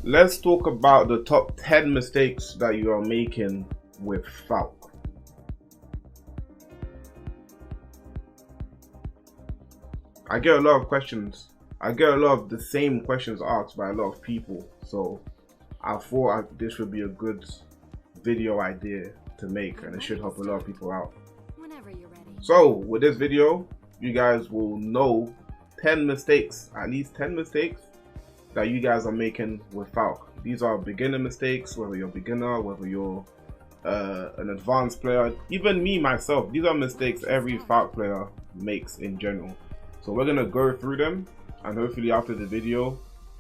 Let's talk about the top 10 mistakes that you are making with Falke. I get a lot of questions. I get a lot of the same questions asked by a lot of people. So I thought this would be a good video idea to make, and it should help a lot of people out. Whenever you're ready. So with this video, you guys will know 10 mistakes, at least 10 mistakes that you guys are making with Falke. These are beginner mistakes, whether you're a beginner, whether you're an advanced player, even me myself. These are mistakes every Falke player makes in general. So we're gonna go through them, and hopefully after the video,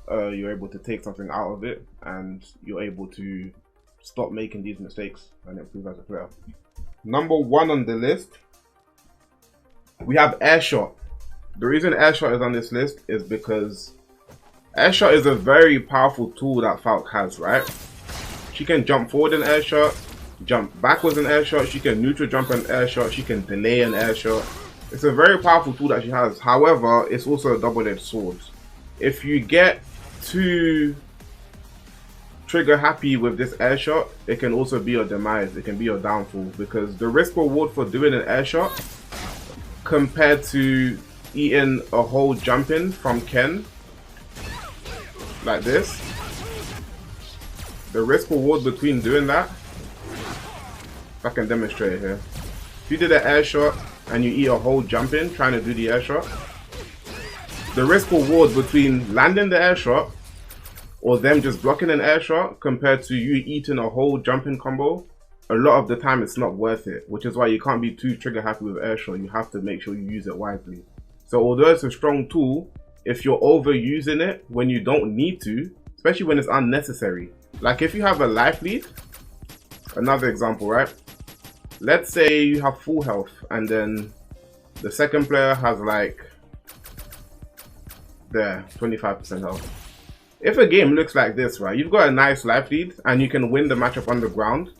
you're able to take something out of it, and you're able to stop making these mistakes and improve as a player. Number 1 on the list, we have Airshot. The reason Airshot is on this list is because Airshot is a very powerful tool that Falke has, right? She can jump forward in Airshot, jump backwards in Airshot, she can neutral jump in Airshot, she can delay an Airshot. It's a very powerful tool that she has. However, it's also a double-edged sword. If you get too trigger happy with this Airshot, it can also be your demise, it can be your downfall, because the risk reward for doing an Airshot compared to eating a whole jump in from Ken like this, the risk reward between doing that, if I can demonstrate it here. If you did an air shot and you eat a whole jump in trying to do the air shot, the risk reward between landing the air shot or them just blocking an air shot compared to you eating a whole jump in combo, a lot of the time it's not worth it, which is why you can't be too trigger happy with air shot. You have to make sure you use it wisely. So although it's a strong tool, if you're overusing it when you don't need to, especially when it's unnecessary. Like if you have a life lead, another example, right? Let's say you have full health and then the second player has like there, 25% health. If a game looks like this, right, you've got a nice life lead and you can win the matchup on the ground,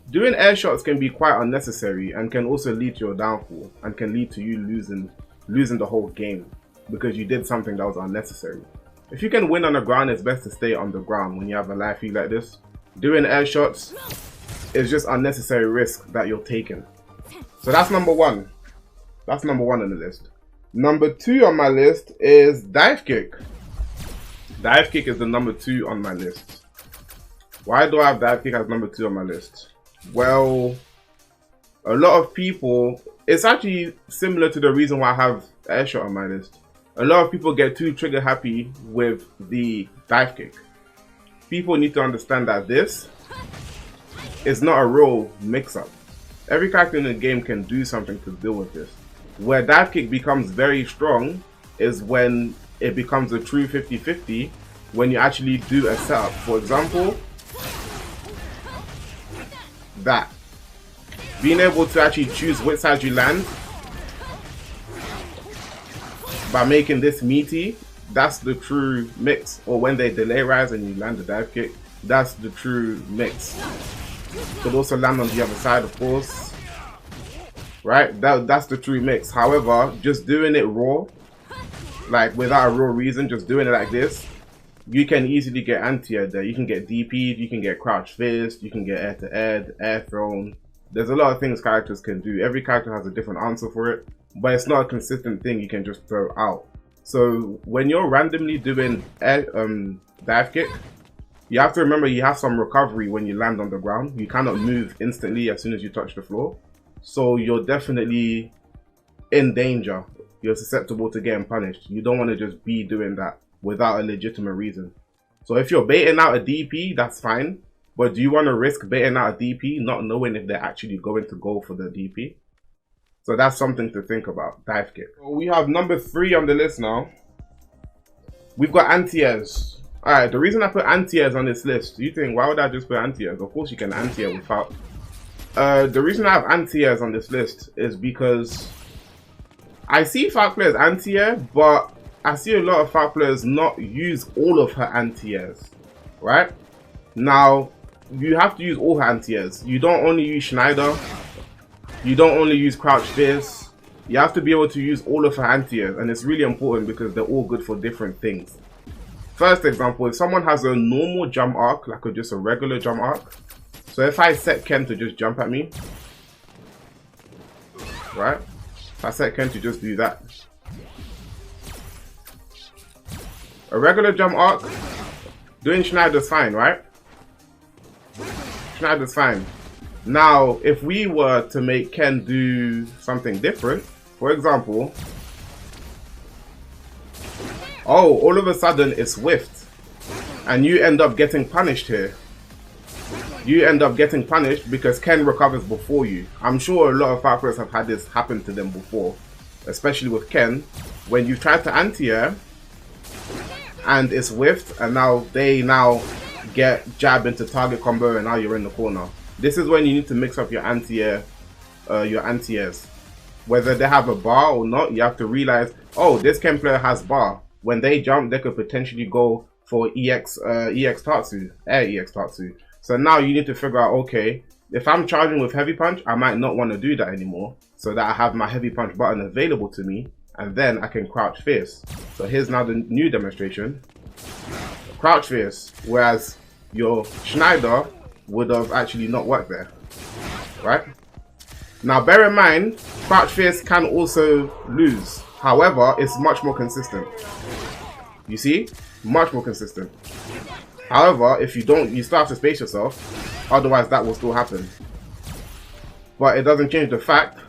doing air shots can be quite unnecessary and can also lead to your downfall and can lead to you losing the whole game, because you did something that was unnecessary. If you can win on the ground, it's best to stay on the ground when you have a life lead like this. Doing air shots is just unnecessary risk that you're taking. So that's number 1. That's number 1 on the list. Number 2 on my list is dive kick. Dive kick is the number 2 on my list. Why do I have dive kick as number 2 on my list? Well, a lot of people, it's actually similar to the reason why I have airshot on my list. A lot of people get too trigger happy with the dive kick. People need to understand that this is not a real mix-up. Every character in the game can do something to deal with this. Where dive kick becomes very strong is when it becomes a true 50-50, when you actually do a setup. For example, that. Being able to actually choose which side you land by making this meaty, that's the true mix. Or when they delay rise and you land the dive kick, that's the true mix. Could also land on the other side, of course. Right? That's the true mix. However, just doing it raw, like without a real reason, just doing it like this, you can easily get anti-air there. You can get DP'd, you can get crouch fist, you can get air to air, air thrown. There's a lot of things characters can do. Every character has a different answer for it, but it's not a consistent thing you can just throw out. So when you're randomly doing dive kick, you have to remember you have some recovery when you land on the ground. You cannot move instantly as soon as you touch the floor. So you're definitely in danger. You're susceptible to getting punished. You don't want to just be doing that without a legitimate reason. So if you're baiting out a DP, that's fine. But do you want to risk baiting out a DP not knowing if they're actually going to go for the DP? So that's something to think about, dive kick. So we have number 3 on the list now. We've got anti-airs. Alright, the reason I put anti-airs on this list, you think, why would I just put anti-airs? Of course you can anti-air without. The reason I have anti-airs on this list is because I see Falke players anti-air, but I see a lot of Falke players not use all of her anti-airs, right? Now, you have to use all her anti-airs. You don't only use Schneide, you don't only use crouch fierce, you have to be able to use all of her anti-airs, and it's really important because they're all good for different things. First example, if someone has a normal jump arc, like just a regular jump arc, so if I set Ken to just jump at me, right? If I set Ken to just do that, a regular jump arc, doing Schneider's fine, right? Schneider's fine. Now, if we were to make Ken do something different, for example, oh, all of a sudden it's Swift, and you end up getting punished here. You end up getting punished because Ken recovers before you. I'm sure a lot of Falkers have had this happen to them before, especially with Ken, when you try to anti-air and it's Swift, and now they get jab into target combo, and now you're in the corner. This is when you need to mix up your anti-air, your anti-airs. Whether they have a bar or not, you have to realize, oh, this Ken player has bar. When they jump, they could potentially go for EX Tatsu, Air EX Tatsu. So now you need to figure out, okay, if I'm charging with heavy punch, I might not want to do that anymore, so that I have my heavy punch button available to me, and then I can crouch fierce. So here's now the new demonstration. Crouch fierce, whereas your Schneider would have actually not worked there, right? Now bear in mind, crouch fierce can also lose. However, it's much more consistent. You see? Much more consistent. However, if you don't, you still have to space yourself, otherwise that will still happen. But it doesn't change the fact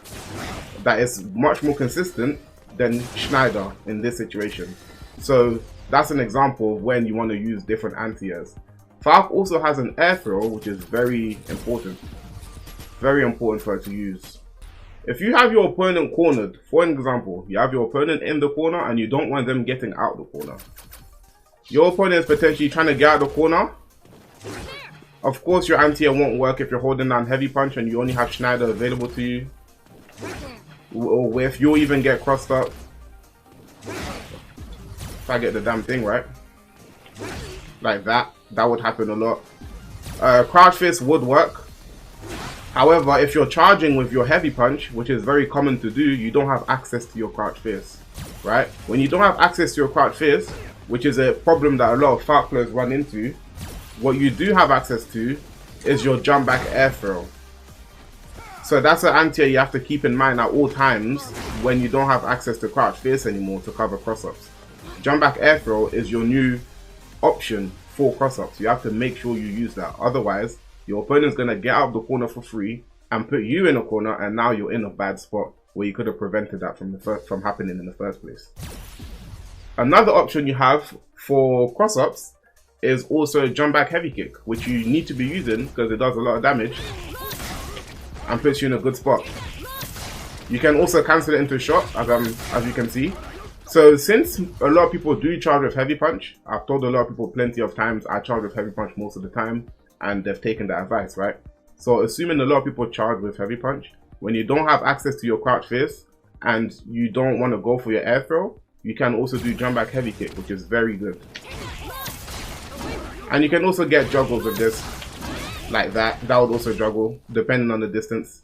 that it's much more consistent than Schneider in this situation. So that's an example of when you want to use different anti-airs. Falke also has an air throw, which is very important. Very important for it to use. If you have your opponent cornered, for an example, you have your opponent in the corner and you don't want them getting out the corner. Your opponent is potentially trying to get out the corner. Of course, your anti-air won't work if you're holding down heavy punch and you only have Schneider available to you. Or if you'll even get crossed up. If I get the damn thing right. Like that. That would happen a lot. Crouch fist would work. However, if you're charging with your heavy punch, which is very common to do, you don't have access to your crouch fist, right? When you don't have access to your crouch fist, which is a problem that a lot of Falke players run into, what you do have access to is your jump back air throw. So that's an anti-air you have to keep in mind at all times when you don't have access to crouch fist anymore to cover cross-ups. Jump back air throw is your new option for cross-ups. You have to make sure you use that. Otherwise, your opponent's going to get out of the corner for free and put you in a corner, and now you're in a bad spot where you could have prevented that from happening in the first place. Another option you have for cross-ups is also jump back heavy kick, which you need to be using because it does a lot of damage and puts you in a good spot. You can also cancel it into a shot, as you can see. So since a lot of people do charge with heavy punch, I've told a lot of people plenty of times I charge with heavy punch most of the time, and they've taken that advice, right? So assuming a lot of people charge with heavy punch, when you don't have access to your crouch fist and you don't want to go for your air throw, you can also do jump back heavy kick, which is very good. And you can also get juggles with this, like that. That would also juggle, depending on the distance.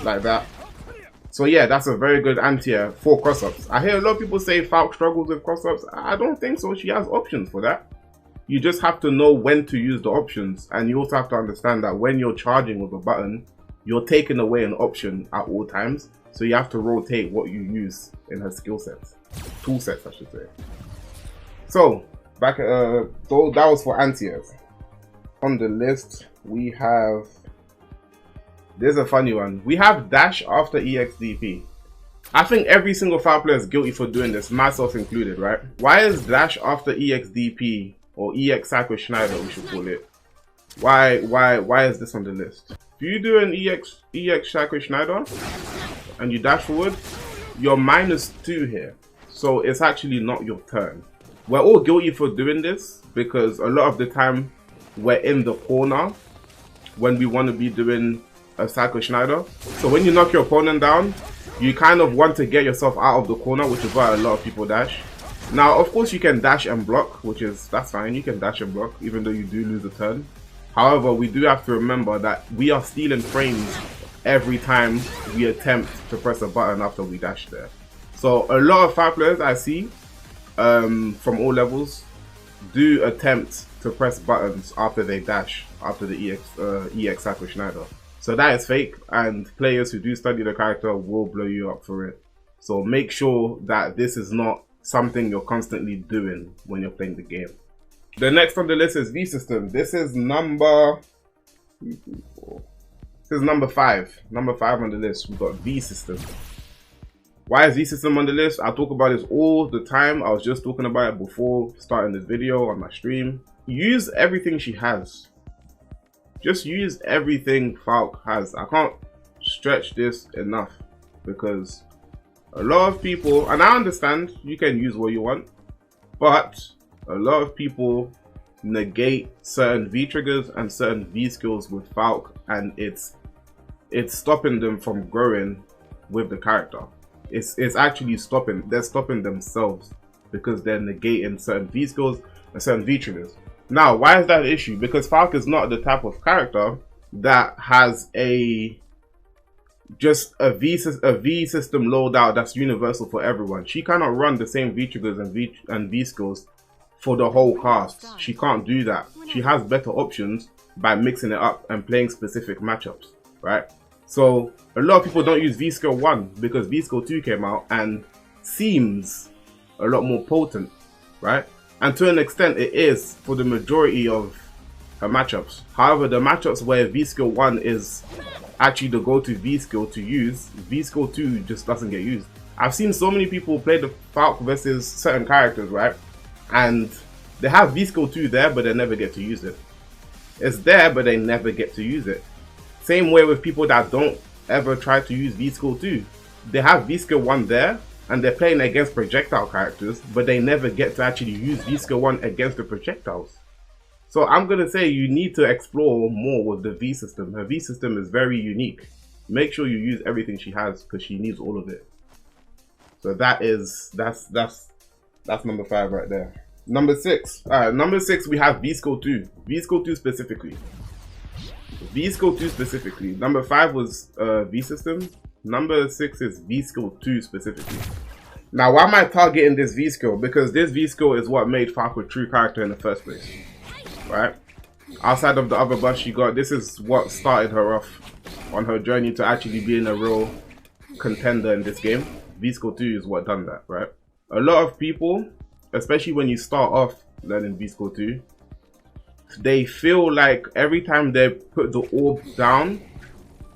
Like that. So yeah, that's a very good anti-air for cross-ups. I hear a lot of people say Falke struggles with cross-ups. I don't think so. She has options for that. You just have to know when to use the options. And you also have to understand that when you're charging with a button, you're taking away an option at all times. So you have to rotate what you use in her skill sets. Tool sets, I should say. So, back that was for anti-airs. On the list, we have... There's a funny one. We have dash after EXDP. I think every single Falke player is guilty for doing this, myself included, right? Why is dash after EXDP, or EX Psycho Schneider, we should call it? Why is this on the list? If you do an EX Psycho Schneider and you dash forward, you're -2 here. So it's actually not your turn. We're all guilty for doing this because a lot of the time we're in the corner when we want to be doing a Psycho Schneider. So when you knock your opponent down, you kind of want to get yourself out of the corner, which is why a lot of people dash. Now, of course, you can dash and block, that's fine. You can dash and block, even though you do lose a turn. However, we do have to remember that we are stealing frames every time we attempt to press a button after we dash there. So a lot of Falke players I see, from all levels do attempt to press buttons after they dash, after the EX cycle Schneider. So that is fake, and players who do study the character will blow you up for it. So make sure that this is not something you're constantly doing when you're playing the game. The next on the list is V system. This is number 5. Number 5 on the list. We've got V system. Why is V system on the list? I talk about this all the time. I was just talking about it before starting this video on my stream. Use everything she has. Just use everything Falke has. I can't stretch this enough, because a lot of people, and I understand you can use what you want, but a lot of people negate certain V triggers and certain V skills with Falke, and it's stopping them from growing with the character. It's actually they're stopping themselves because they're negating certain V skills and certain V triggers. Now, why is that an issue? Because Falke is not the type of character that has just a V system loadout that's universal for everyone. She cannot run the same V triggers and V skills for the whole cast. She can't do that. She has better options by mixing it up and playing specific matchups, right? So a lot of people don't use V skill 1 because V skill 2 came out and seems a lot more potent, right? And to an extent it is for the majority of her matchups. However, the matchups where V skill 1 is actually the go-to V skill to use, V skill 2 just doesn't get used. I've seen so many people play the Falke versus certain characters, right? And they have V skill 2 there, but they never get to use it. It's there, but they never get to use it. Same way with people that don't ever try to use V skill 2. They have V skill 1 there, and they're playing against projectile characters, but they never get to actually use V skill 1 against the projectiles. So I'm going to say you need to explore more with the V system. Her V system is very unique. Make sure you use everything she has because she needs all of it. So that's number 5 right there. Number 6. Number 6 we have V skill 2. V skill 2 specifically. V skill 2 specifically. Number 5 was V system. Number 6 is V skill 2 specifically. Now, why am I targeting this V skill? Because this V skill is what made Falke a true character in the first place, right? Outside of the other buffs she got, this is what started her off on her journey to actually being a real contender in this game. V skill 2 is what done that, right? A lot of people, especially when you start off learning V skill 2, they feel like every time they put the orb down,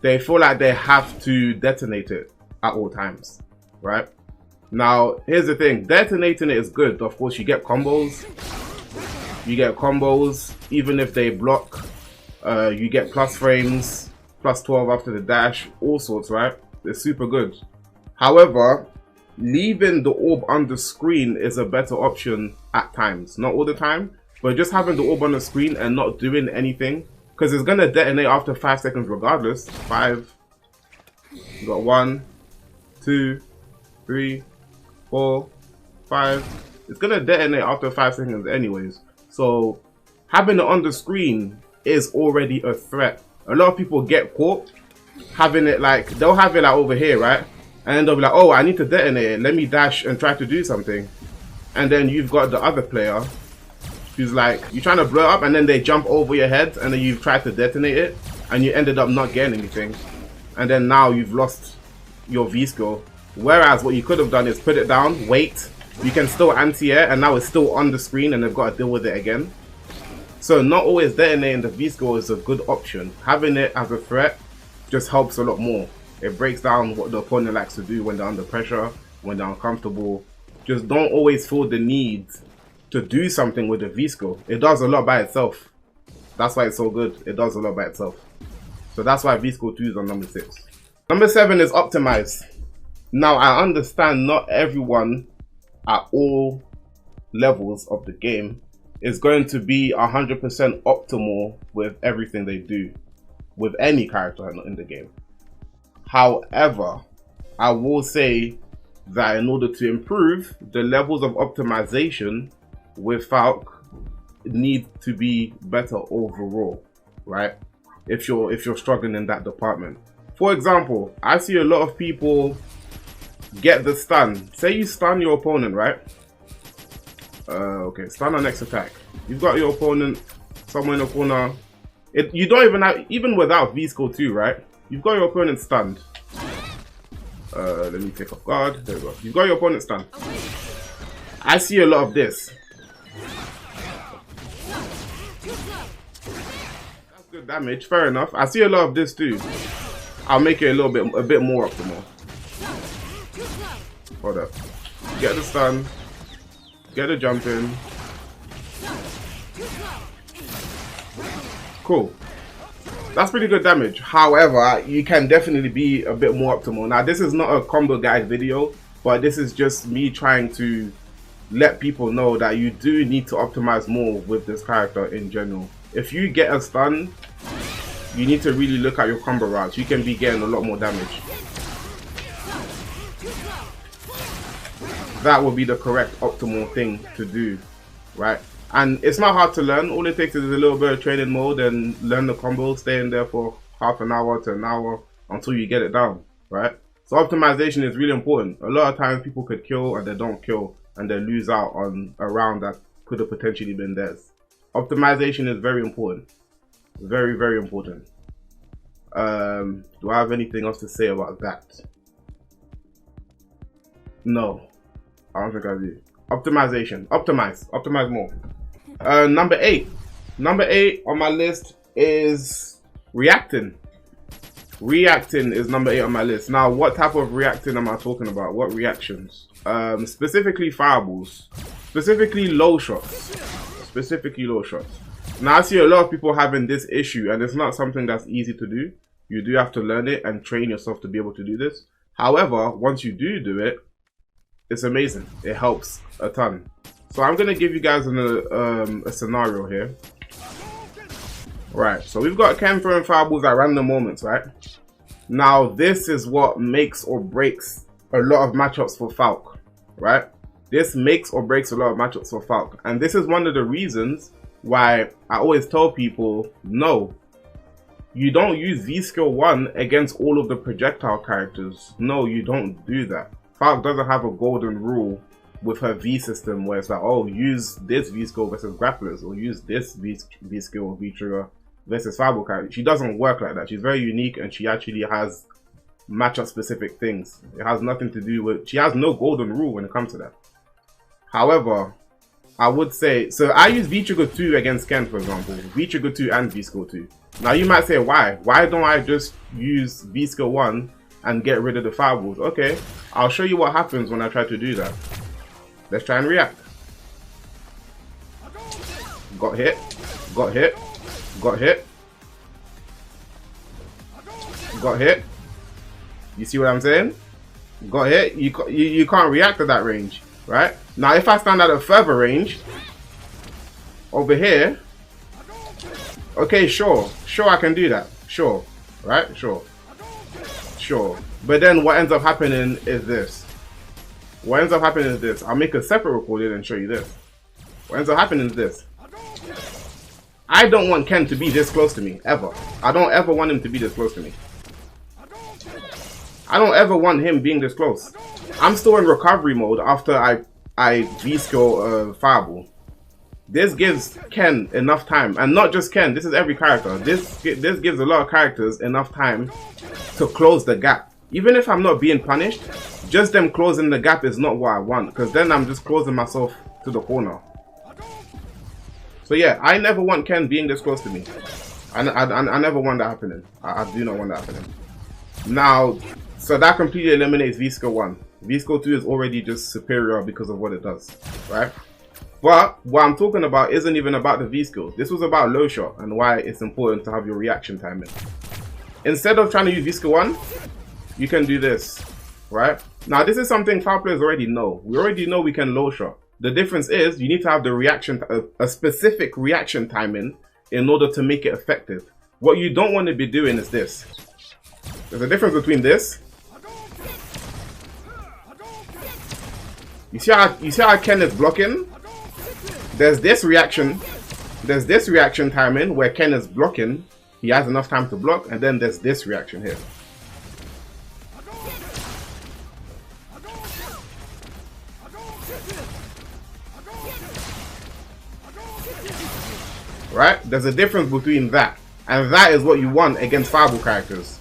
they feel like they have to detonate it at all times, right? Now, here's the thing. Detonating it is good. Of course, you get combos. You get combos, even if they block. You get plus frames, plus 12 after the dash, all sorts, right? It's super good. However, leaving the orb on the screen is a better option at times. Not all the time, but just having the orb on the screen and not doing anything, because it's going to detonate after 5 seconds regardless. 5. You got 1, 2, 3, 4, 5. It's going to detonate after 5 seconds anyways. So having it on the screen is already a threat. A lot of people get caught having it like, they'll have it like over here, right? And then they'll be like, oh, I need to detonate it. Let me dash and try to do something. And then you've got the other player who's like, you're trying to blow up and then they jump over your head and then you've tried to detonate it and you ended up not getting anything. And then now you've lost your V skill. Whereas what you could have done is put it down, wait, you can still anti-air and now it's still on the screen and they've got to deal with it again. So not always detonating the V skill is a good option. Having it as a threat just helps a lot more. It breaks down what the opponent likes to do when they're under pressure, when they're uncomfortable. Just don't always feel the need to do something with the V skill. It does a lot by itself. That's why it's so good. It does a lot by itself. So that's why V skill 2 is on number 6. Number 7 is Optimise. Now I understand not everyone at all levels of the game is going to be 100% optimal with everything they do with any character in the game. However, I will say that in order to improve, the levels of optimization with Falke need to be better overall, right? If you're struggling in that department. For example, I see a lot of people get the stun. Say you stun your opponent, right? Okay, stun on next attack. You've got your opponent somewhere in the corner. You don't even have, even without V-Score 2, right? You've got your opponent stunned. Let me take off guard. There we go. You've got your opponent stunned. I see a lot of this. That's good damage, fair enough. I see a lot of this too. I'll make it a bit more optimal. Hold up. Get the stun. Get the jump in. Cool. That's pretty good damage. However, you can definitely be a bit more optimal. Now, this is not a combo guide video, but this is just me trying to let people know that you do need to optimize more with this character in general. If you get a stun, you need to really look at your combo routes. You can be getting a lot more damage. That would be the correct optimal thing to do, right? And it's not hard to learn. All it takes is a little bit of training mode and learn the combo, stay in there for half an hour to an hour until you get it down, right? So optimization is really important. A lot of times people could kill and they don't kill and they lose out on a round that could have potentially been theirs. Optimization is very important. Very, very important. Do I have anything else to say about that? No. I don't think I do. Optimization. Optimize more. Number 8. Number 8 on my list is reacting. Reacting is number 8 on my list. Now, what type of reacting am I talking about? What reactions? Specifically fireballs. Specifically low shots. Specifically low shots. Now, I see a lot of people having this issue, and it's not something that's easy to do. You do have to learn it and train yourself to be able to do this. However, once you do it, it's amazing. It helps a ton. So I'm gonna give you guys a scenario here. Right, so we've got Ken throwing fireballs at random moments, right? Now this is what makes or breaks a lot of matchups for Falke, right? This makes or breaks a lot of matchups for Falke. And this is one of the reasons why I always tell people, no, you don't use V-Skill 1 against all of the projectile characters. No, you don't do that. Falke doesn't have a golden rule with her V system where it's like, oh, use this V-Skill versus grapplers, or use this V-Skill or V-Trigger versus fireball character. She doesn't work like that. She's very unique and she actually has matchup specific things. It has nothing to do with, she has no golden rule when it comes to that. However, I would say, so I use V-Trigger 2 against Ken, for example. V-Trigger 2 and V-Skill 2. Now you might say, why? Why don't I just use V-Skill 1 and get rid of the fireballs? Okay, I'll show you what happens when I try to do that. Let's try and react. Got hit. Got hit. Got hit. Got hit. You see what I'm saying? Got hit. You can't react at that range, right? Now if I stand at a further range, over here, okay, sure I can do that. Sure, right? Sure. But then what ends up happening is this. What ends up happening is this. I'll make a separate recording and show you this. What ends up happening is this. I don't want Ken to be this close to me, ever. I don't ever want him to be this close to me. I don't ever want him being this close. I'm still in recovery mode after I V-Skill Fireball. This gives Ken enough time, and not just Ken, this is every character. This gives a lot of characters enough time to close the gap. Even if I'm not being punished, just them closing the gap is not what I want, because then I'm just closing myself to the corner. So yeah, I never want Ken being this close to me. I never want that happening. I do not want that happening. Now, so that completely eliminates V-Skill 1. V-Skill 2 is already just superior because of what it does, right? But what I'm talking about isn't even about the V-Skills. This was about low shot and why it's important to have your reaction timing. Instead of trying to use V-Skill 1, you can do this, right? Now this is something Falke players already know. We already know we can low shot. The difference is you need to have the reaction, a specific reaction timing in order to make it effective. What you don't want to be doing is this. There's a difference between this. You see how Ken is blocking? There's this reaction timing where Ken is blocking. He has enough time to block, and then there's this reaction here. right? There's a difference between that, and that is what you want against fireball characters.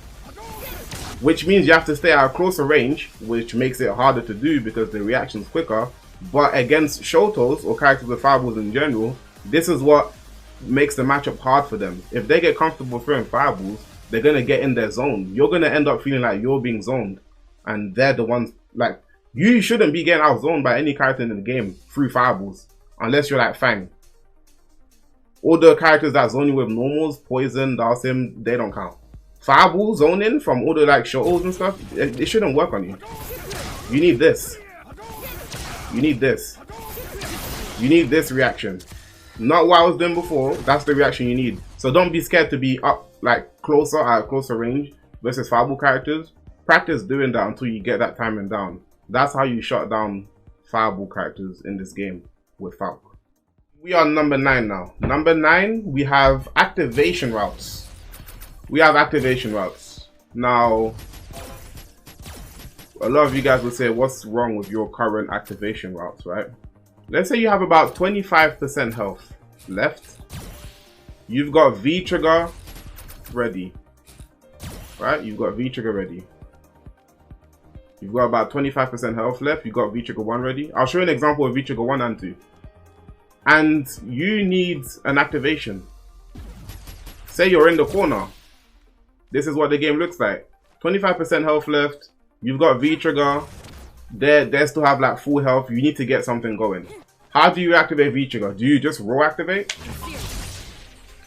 Which means you have to stay at a closer range, which makes it harder to do because the reaction's quicker. But against Shotos, or characters with fireballs in general, this is what makes the matchup hard for them. If they get comfortable throwing fireballs, they're going to get in their zone. You're going to end up feeling like you're being zoned. And they're the ones, like, you shouldn't be getting out zoned by any character in the game through fireballs. Unless you're like Fang. All the characters that zone you with normals, Poison, Dalsim, they don't count. Fireball zoning from all the like Shotos and stuff, it shouldn't work on you. You need this. You need this. You need this reaction. Not what I was doing before. That's the reaction you need. So don't be scared to be up like closer at a closer range versus fireball characters. Practice doing that until you get that timing down. That's how you shut down fireball characters in this game with Falke. We are number 9 now. Number 9, we have activation routes. We have activation routes. Now, a lot of you guys would say, what's wrong with your current activation routes, right? Let's say you have about 25% health left. You've got V-Trigger ready, right? You've got V-Trigger ready. You've got about 25% health left. You've got V-Trigger 1 ready. I'll show you an example of V-Trigger 1 and 2. And you need an activation. Say you're in the corner. This is what the game looks like. 25% health left. You've got V-Trigger. They still have like full health. You need to get something going. How do you activate V-Trigger? Do you just raw activate?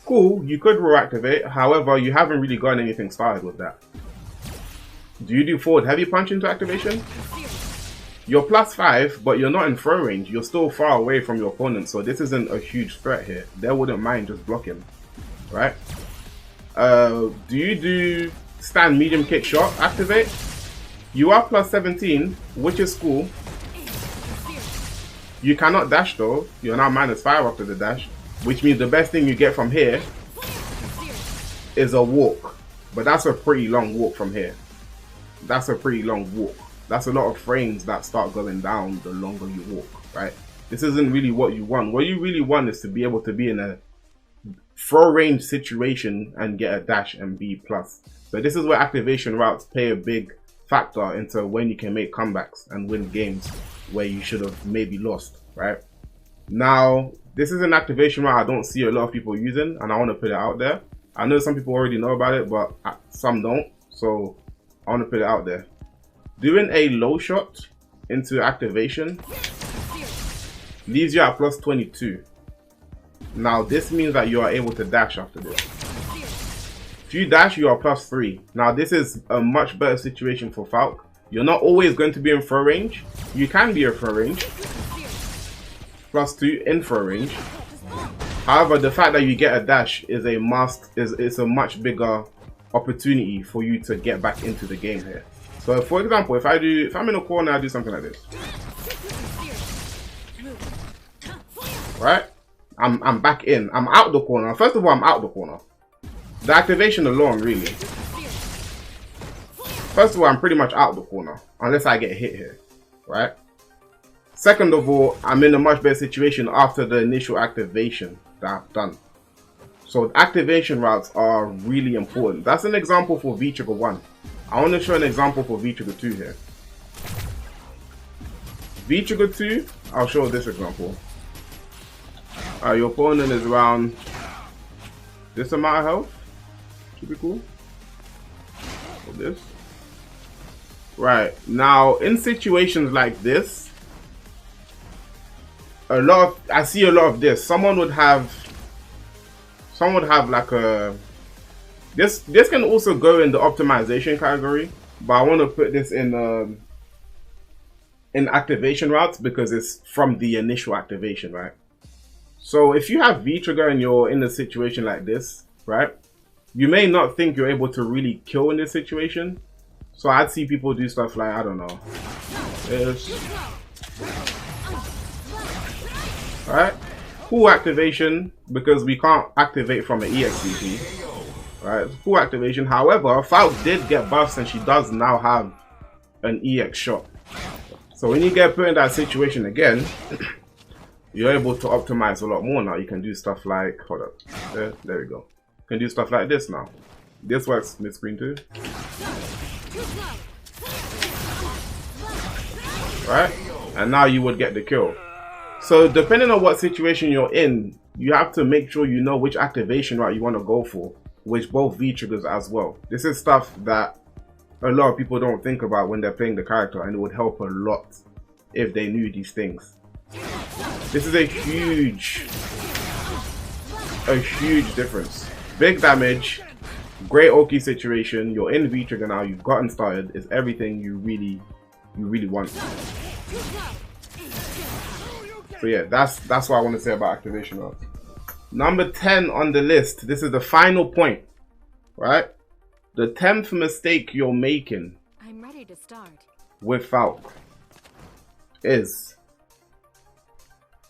Cool, you could raw activate. However, you haven't really gotten anything started with that. Do you do forward heavy punch into activation? You're +5, but you're not in throw range. You're still far away from your opponent, so this isn't a huge threat here. They wouldn't mind just blocking, right? Do you do stand medium kick shot activate? You are +17, which is cool. You cannot dash though. You're now -5 after the dash, which means the best thing you get from here is a walk. But that's a pretty long walk from here. That's a pretty long walk. That's a lot of frames that start going down the longer you walk, right? This isn't really what you want. What you really want is to be able to be in a throw range situation and get a dash and B+. So this is where activation routes play a big factor into when you can make comebacks and win games where you should have maybe lost, right? Now, this is an activation route I don't see a lot of people using, and I want to put it out there. I know some people already know about it, but some don't, so I want to put it out there. Doing a low shot into activation leaves you at +22. Now this means that you are able to dash after this. If you dash, you are +3. Now this is a much better situation for Falke. You're not always going to be in throw range. You can be in throw range. +2 in throw range. However, the fact that you get a dash is a must. It's a much bigger opportunity for you to get back into the game here. So for example, if I'm in a corner, I do something like this. Right? I'm back in. I'm out the corner. First of all, I'm out the corner. The activation alone, really. First of all, I'm pretty much out the corner. Unless I get hit here. Right? Second of all, I'm in a much better situation after the initial activation that I've done. So activation routes are really important. That's an example for V-Trigger 1. I want to show an example for V-Trigger 2 here. V-Trigger 2, I'll show this example. Your opponent is around this amount of health. Should be cool. Or this. Right, now in situations like this, I see a lot of this. Someone would have like a this can also go in the optimization category, but I want to put this in activation routes because it's from the initial activation, right? So if you have V-Trigger and you're in a situation like this, right, you may not think you're able to really kill in this situation. So I'd see people do stuff like, I don't know, this. Alright, cool activation because we can't activate from an EXCP. Right, full activation. However, Falke did get buffs and she does now have an EX shot. So when you get put in that situation again, you're able to optimize a lot more now. You can do stuff like, hold up, there we go. You can do stuff like this now. This works mid-screen too. Right? And now you would get the kill. So depending on what situation you're in, you have to make sure you know which activation route you want to go for, which both V triggers as well. This is stuff that a lot of people don't think about when they're playing the character, and it would help a lot if they knew these things. This is a huge difference. Big damage, great Oki situation, you're in V trigger now, you've gotten started, is everything you really want. So yeah, that's what I want to say about activation routes. Number 10 on the list, this is the final point, right? The 10th mistake you're making, I'm ready to start, with Falke is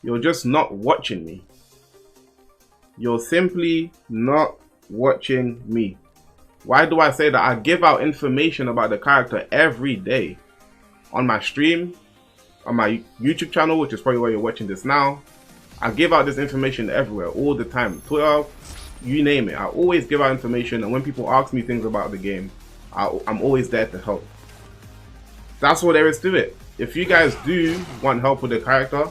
you're just not watching me. You're simply not watching me. Why do I say that? I give out information about the character every day on my stream, on my YouTube channel, which is probably where you're watching this now. I give out this information everywhere, all the time. Twitter, you name it. I always give out information, and when people ask me things about the game, I'm always there to help. That's all there is to it. If you guys do want help with the character,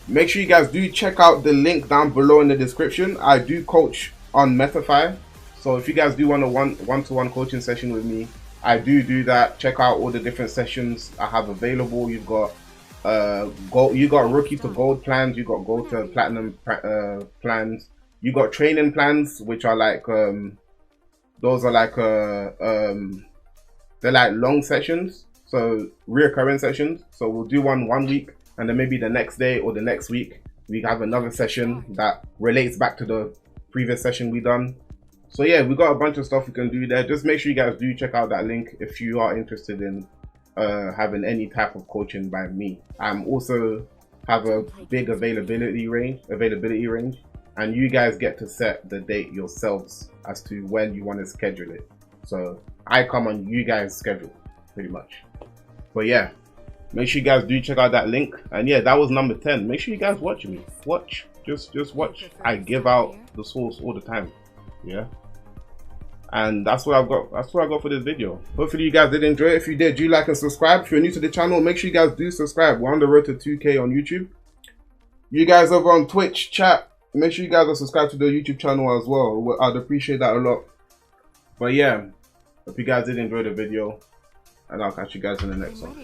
make sure you guys do check out the link down below in the description. I do coach on Metafy, so if you guys do want a one-to-one coaching session with me, I do that. Check out all the different sessions I have available. You've got you got rookie to gold plans, you got gold to platinum plans, you got training plans, which are like those are like they're like long sessions, so reoccurring sessions. So we'll do one week, and then maybe the next day or the next week we have another session that relates back to the previous session we done. So yeah, we got a bunch of stuff we can do there. Just make sure you guys do check out that link if you are interested in having any type of coaching by me. I'm also have a big availability range, and you guys get to set the date yourselves as to when you want to schedule it. So I come on you guys' schedule pretty much. But yeah, make sure you guys do check out that link. And yeah, that was number 10. Make sure you guys watch me. Watch, just watch. I give out the source all the time. Yeah. And that's what I've got. That's what I got for this video. Hopefully you guys did enjoy it. If you did, do like and subscribe. If you're new to the channel, make sure you guys do subscribe. We're on the road to 2K on YouTube. You guys over on Twitch chat, make sure you guys are subscribed to the YouTube channel as well. I'd appreciate that a lot. But yeah, hope you guys did enjoy the video, and I'll catch you guys in the next one.